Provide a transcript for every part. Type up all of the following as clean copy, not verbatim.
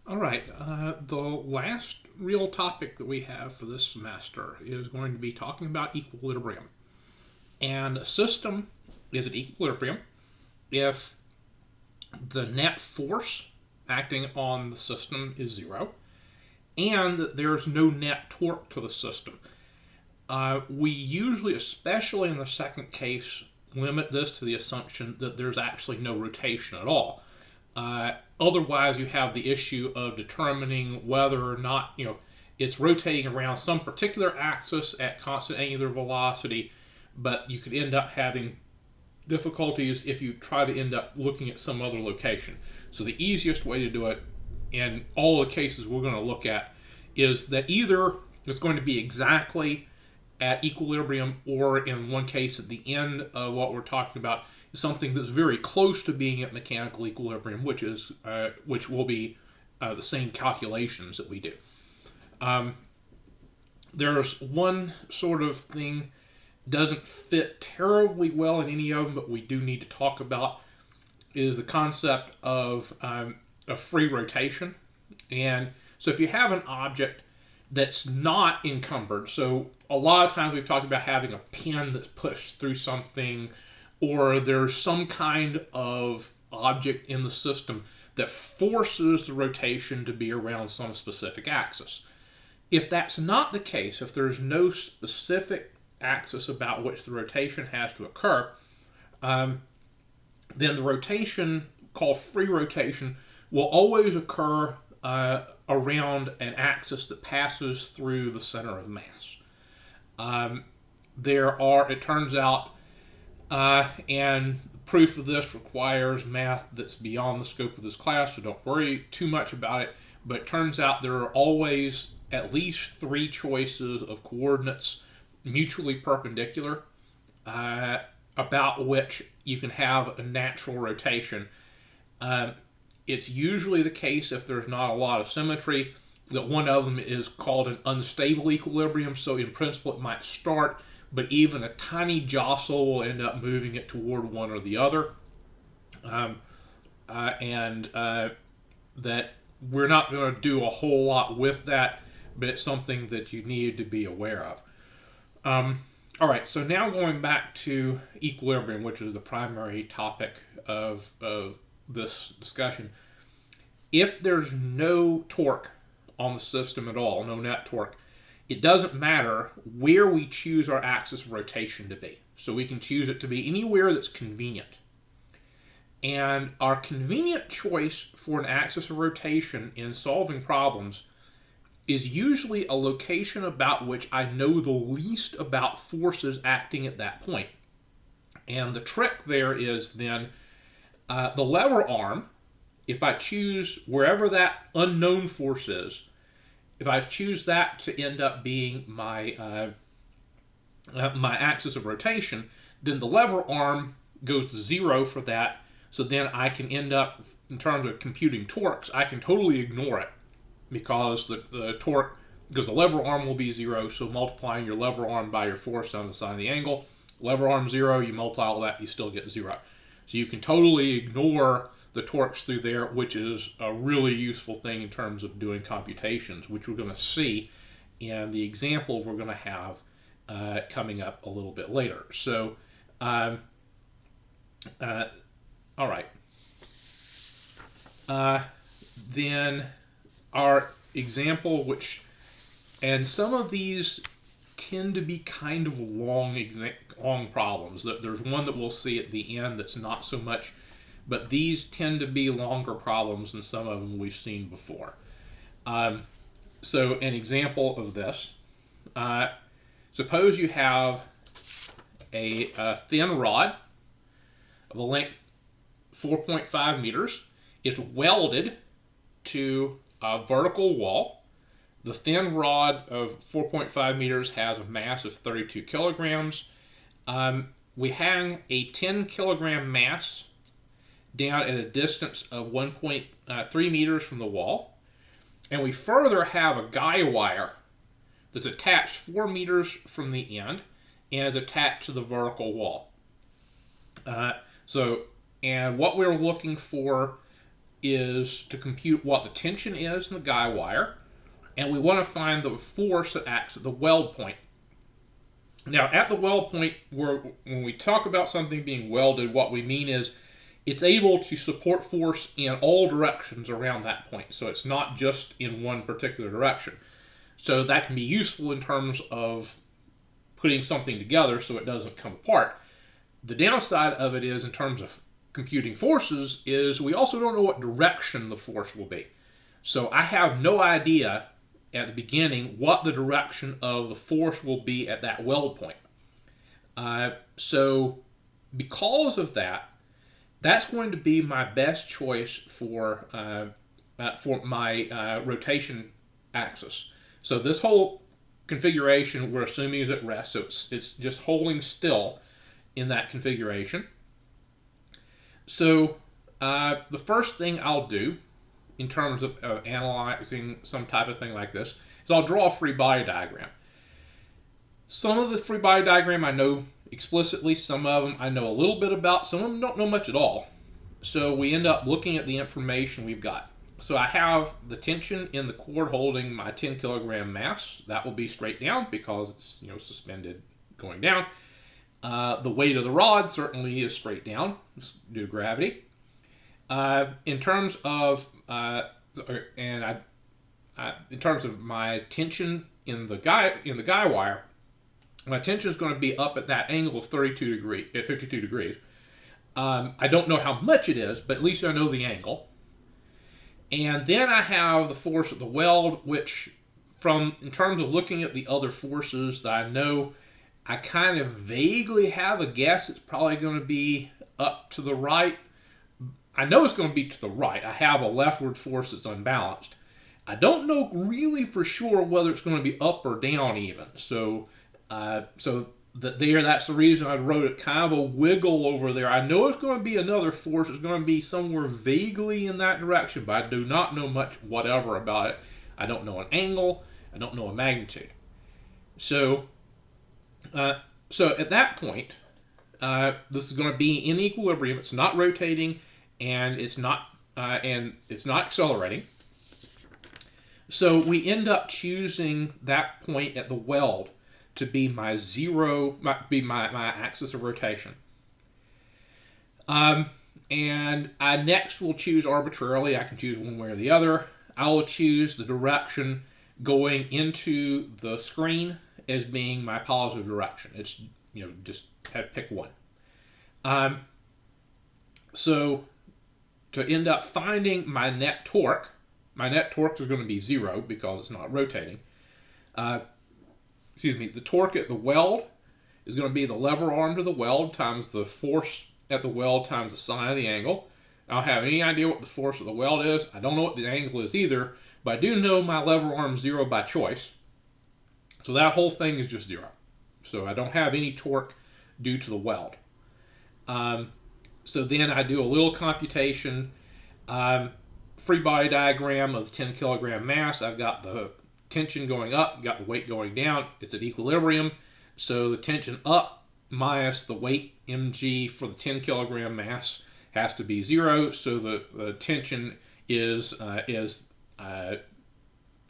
All right, the last real topic that we have for this semester is going to be talking about equilibrium. And a system is at equilibrium if the net force acting on the system is zero and there's no net torque to the system. We usually, especially in the second case, limit this to the assumption that there's actually no rotation at all. Otherwise, you have the issue of determining whether or not it's rotating around some particular axis at constant angular velocity, but you could end up having difficulties if you try to end up looking at some other location. So the easiest way to do it in all the cases we're going to look at is that either it's going to be exactly at equilibrium, or in one case at the end of what we're talking about is something that's very close to being at mechanical equilibrium, which will be the same calculations that we do. There's one sort of thing doesn't fit terribly well in any of them, but we do need to talk about is the concept of a free rotation. And so if you have an object that's not encumbered, so a lot of times we've talked about having a pin that's pushed through something, or there's some kind of object in the system that forces the rotation to be around some specific axis. If that's not the case, if there's no specific axis about which the rotation has to occur, then the rotation, called free rotation, will always occur around an axis that passes through the center of mass. It turns out, and proof of this requires math that's beyond the scope of this class, so don't worry too much about it, but it turns out there are always at least three choices of coordinates mutually perpendicular about which you can have a natural rotation. It's usually the case, if there's not a lot of symmetry, that one of them is called an unstable equilibrium. So in principle it might start, but even a tiny jostle will end up moving it toward one or the other. That we're not going to do a whole lot with that, but it's something that you need to be aware of. All right, so now going back to equilibrium, which is the primary topic of this discussion. If there's no torque on the system at all, no net torque, it doesn't matter where we choose our axis of rotation to be. So we can choose it to be anywhere that's convenient. And our convenient choice for an axis of rotation in solving problems is usually a location about which I know the least about forces acting at that point. And the trick there is then the lever arm, if I choose wherever that unknown force is, if I choose that to end up being my axis of rotation, then the lever arm goes to zero for that. So then I can end up, in terms of computing torques, I can totally ignore it, because the torque, because the lever arm will be zero, so multiplying your lever arm by your force on the side of the angle, lever arm zero, you multiply all that, you still get zero. So you can totally ignore the torques through there, which is a really useful thing in terms of doing computations, which we're going to see in the example we're going to have coming up a little bit later. So, all right. Then our example, and some of these tend to be kind of long problems. There's one that we'll see at the end that's not so much, but these tend to be longer problems than some of them we've seen before. So an example of this, suppose you have a thin rod of a length 4.5 meters. It's welded to a vertical wall. The thin rod of 4.5 meters has a mass of 32 kilograms. We hang a 10 kilogram mass down at a distance of 1.3 meters from the wall. And we further have a guy wire that's attached 4 meters from the end and is attached to the vertical wall. And what we're looking for is to compute what the tension is in the guy wire, and we want to find the force that acts at the weld point. Now, at the weld point, when we talk about something being welded, what we mean is it's able to support force in all directions around that point. So it's not just in one particular direction. So that can be useful in terms of putting something together so it doesn't come apart. The downside of it is, in terms of computing forces, is we also don't know what direction the force will be. So I have no idea at the beginning what the direction of the force will be at that weld point. So because of that, that's going to be my best choice for my rotation axis. So this whole configuration we're assuming is at rest, so it's just holding still in that configuration. So the first thing I'll do in terms of analyzing some type of thing like this is I'll draw a free body diagram. Some of the free body diagram I know explicitly, some of them I know a little bit about, some of them don't know much at all. So we end up looking at the information we've got. So I have the tension in the cord holding my 10 kilogram mass. That will be straight down because it's suspended going down. The weight of the rod certainly is straight down due to gravity. In terms of in terms of my tension in the guy wire, my tension is going to be up at that angle of 52 degrees. I don't know how much it is, but at least I know the angle. And then I have the force at the weld, which, in terms of looking at the other forces that I know, I kind of vaguely have a guess it's probably going to be up to the right. I know it's going to be to the right. I have a leftward force that's unbalanced. I don't know really for sure whether it's going to be up or down even. So that's the reason I wrote it kind of a wiggle over there. I know it's going to be another force. It's going to be somewhere vaguely in that direction, but I do not know much whatever about it. I don't know an angle. I don't know a magnitude. So at that point, this is going to be in equilibrium. It's not rotating, and it's not accelerating. So we end up choosing that point at the weld to be my my axis of rotation. And I next will choose arbitrarily. I can choose one way or the other. I will choose the direction going into the screen as being my positive direction. It's just have to pick one. So to end up finding my net torque is going to be 0 because it's not rotating. The torque at the weld is going to be the lever arm to the weld times the force at the weld times the sine of the angle. I don't have any idea what the force of the weld is. I don't know what the angle is either, but I do know my lever arm is 0 by choice. So that whole thing is just 0. So I don't have any torque due to the weld. So then I do a little computation. Free body diagram of the 10 kilogram mass. I've got the tension going up, got the weight going down. It's at equilibrium. So the tension up minus the weight mg for the 10 kilogram mass has to be 0. So the tension is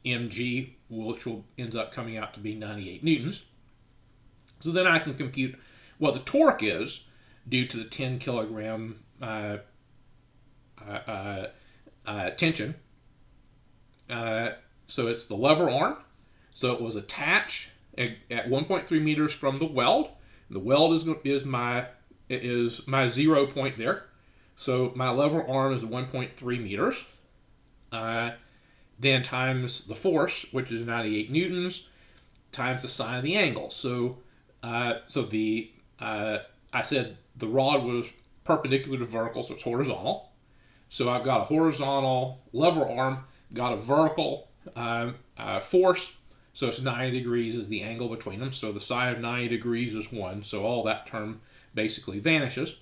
mg, which ends up coming out to be 98 newtons. So then I can compute what the torque is due to the 10 kilogram tension. So it's the lever arm. So it was attached at 1.3 meters from the weld. The weld is my 0 point there. So my lever arm is 1.3 meters. Then times the force, which is 98 newtons, times the sine of the angle. So I said the rod was perpendicular to vertical, so it's horizontal. So I've got a horizontal lever arm, got a vertical force, so it's 90 degrees is the angle between them. So the sine of 90 degrees is 1, so all that term basically vanishes.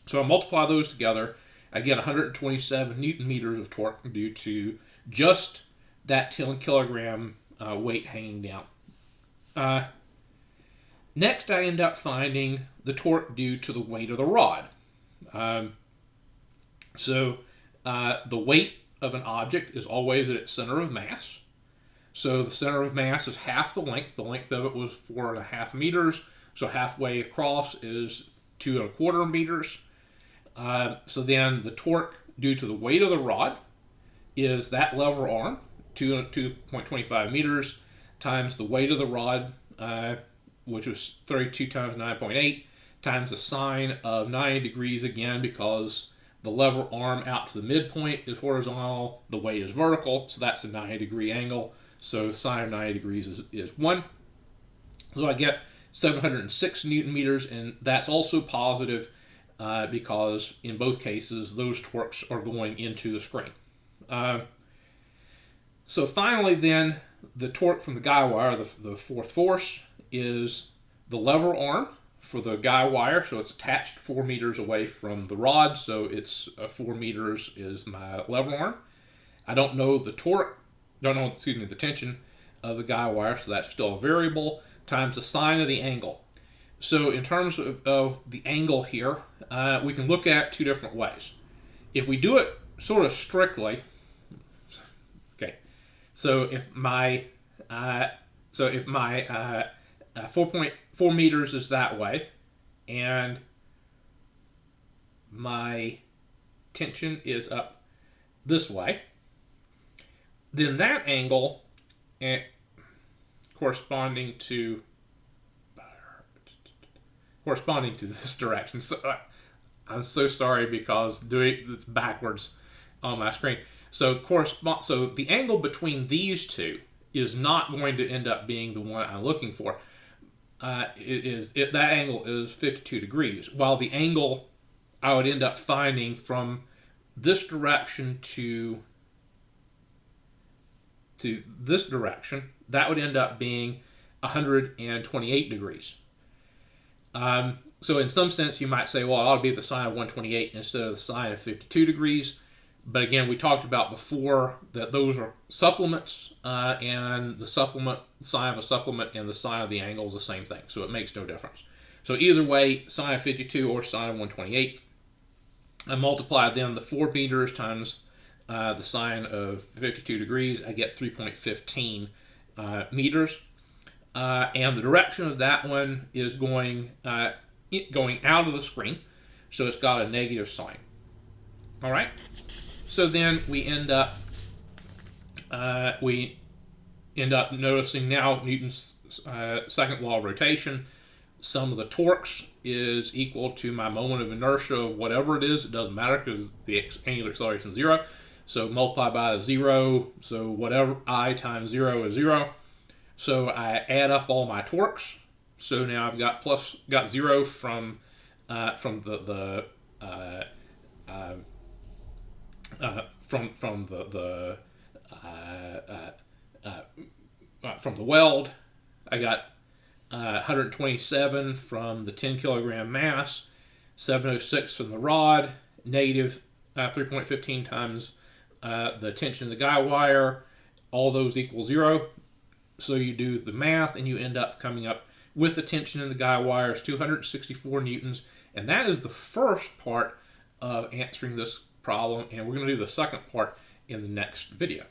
So I multiply those together, I get 127 Newton meters of torque due to just that 10 kilogram weight hanging down. Next, I end up finding the torque due to the weight of the rod. So the weight of an object is always at its center of mass. So the center of mass is half the length. The length of it was 4.5 meters. So halfway across is 2.25 meters. So then the torque due to the weight of the rod is that lever arm, 2.25 meters, times the weight of the rod, which was 32 times 9.8, times the sine of 90 degrees again, because the lever arm out to the midpoint is horizontal, the weight is vertical, so that's a 90-degree angle. So sine of 90 degrees is 1. So I get 706 Newton meters, and that's also positive because in both cases those torques are going into the screen. So finally then, the torque from the guy wire, the fourth force, is the lever arm for the guy wire. So it's attached 4 meters away from the rod, so it's 4 meters is my lever arm. I don't know the torque, the tension of the guy wire, so that's still a variable, times the sine of the angle. So in terms of the angle here, we can look at two different ways. If we do it sort of strictly, okay, so if my 4.4 meters is that way, and my tension is up this way, then that angle corresponding to this direction. So I'm so sorry because doing this backwards on my screen. So the angle between these two is not going to end up being the one I'm looking for. That angle is 52 degrees, while the angle I would end up finding from this direction to this direction, that would end up being 128 degrees. So in some sense you might say, well, it ought to be the sine of 128 instead of the sine of 52 degrees. But again, we talked about before that those are supplements, and the sine of a supplement and the sine of the angle is the same thing, so it makes no difference. So either way, sine of 52 or sine of 128, I multiply then the 4 meters times the sine of 52 degrees, I get 3.15 meters. And the direction of that one is going out of the screen, so it's got a negative sign. All right. So then we end up noticing now Newton's second law of rotation. Sum of the torques is equal to my moment of inertia of whatever it is. It doesn't matter because the angular acceleration is 0. So multiply by 0. So whatever I times 0 is 0. So I add up all my torques. So now I've got 0 from the weld. I got 127 from the 10 kilogram mass, 706 from the rod, negative 3.15 times the tension of the guy wire. All those equal 0. So you do the math and you end up coming up with the tension in the guy wire is 264 newtons. And that is the first part of answering this problem. And we're going to do the second part in the next video.